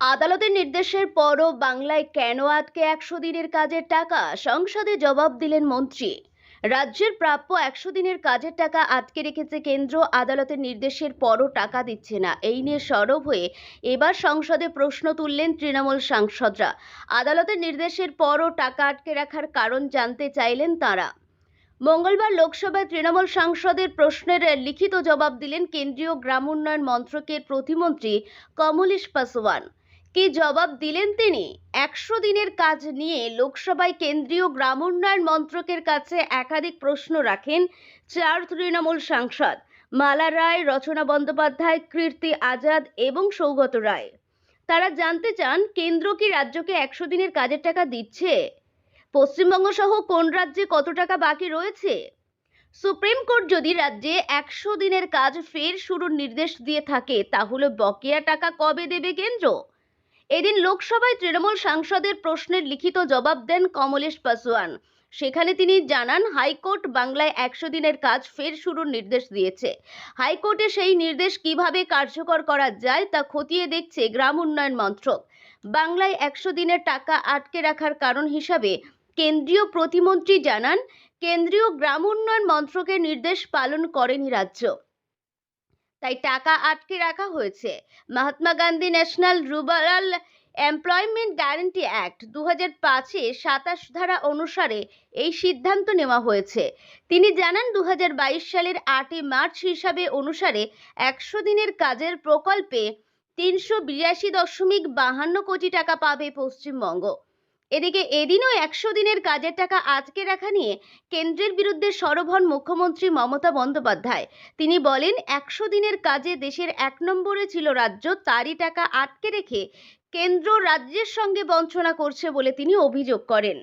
আদালতের নির্দেশের পরও বাংলায় কেন আটকে 100 দিনের কাজের টাকা? সংসদে জবাব দিলেন মন্ত্রী। রাজ্যের প্রাপ্য 100 দিনের কাজের টাকা আটকে রেখেছে কেন্দ্র। আদালতের নির্দেশের পরও টাকা দিচ্ছে না, এই নিয়ে সরব হয়ে এবার সংসদে প্রশ্ন তুললেন তৃণমূল সাংসদরা। আদালতের নির্দেশের পরও টাকা আটকে রাখার কারণ জানতে চাইলেন তাঁরা। মঙ্গলবার লোকসভায় তৃণমূল সাংসদের প্রশ্নের লিখিত জবাব দিলেন কেন্দ্রীয় গ্রাম উন্নয়ন মন্ত্রকের প্রতিমন্ত্রী কমলেশ পাসওয়ান। কি জবাব দিলেন তিনি? 100 দিনের কাজ নিয়ে লোকসভায় কেন্দ্রীয় গ্রাম উন্নয়ন মন্ত্রকের কাছে একাধিক প্রশ্ন রাখেন চার তৃণমূল সাংসদ মালা রায়, রচনা বন্দ্যোপাধ্যায়, কীর্তি আজাদ এবং সৌগত রায়। তারা জানতে চান, কেন্দ্র কি রাজ্যকে 100 দিনের কাজের টাকা দিচ্ছে? পশ্চিমবঙ্গ সহ কোন রাজ্যে কত টাকা বাকি রয়েছে? সুপ্রিম কোর্ট যদি রাজ্যে 100 দিনের কাজ ফের শুরুর নির্দেশ দিয়ে থাকে, তাহলে বকেয়া টাকা কবে দেবে কেন্দ্র? এদিন লোকসভায় তৃণমূল সাংসদের প্রশ্নের লিখিত জবাব দেন কমলেশ পাসওয়ান। সেখানে তিনি জানান, হাইকোর্ট বাংলায় 100 দিনের কাজ ফের শুরুর নির্দেশ দিয়েছে। হাইকোর্টে সেই নির্দেশ কিভাবে কার্যকর করা যায় তা খতিয়ে দেখছে গ্রাম উন্নয়ন মন্ত্রক। বাংলায় 100 দিনের টাকা আটকে রাখার কারণ হিসাবে কেন্দ্রীয় প্রতিমন্ত্রী জানান, কেন্দ্রীয় গ্রাম উন্নয়ন মন্ত্রকের নির্দেশ পালন করেনি রাজ্য, তাই টাকা আটকে রাখা হয়েছে। Mahatma Gandhi national rural employment guarantee act 2005-এ 27 ধারা অনুসারে এই সিদ্ধান্ত নেওয়া হয়েছে। তিনি জানান, 2022 সালের 8 মার্চ হিসাবে অনুসারে 100 দিনের কাজের প্রকল্পে 382.52 কোটি টাকা পাবে পশ্চিমবঙ্গ। এদিকে এদিনও 100 দিনের কাজের টাকা আটকে রাখা নিয়ে কেন্দ্রের বিরুদ্ধে সরব হন মুখ্যমন্ত্রী মমতা বন্দ্যোপাধ্যায়। তিনি বলেন, 100 দিনের কাজে দেশের 1 নম্বরে ছিল রাজ্য, তারই টাকা আটকে রেখে কেন্দ্র রাজ্যের সঙ্গে বঞ্চনা করছে বলে তিনি অভিযোগ করেন।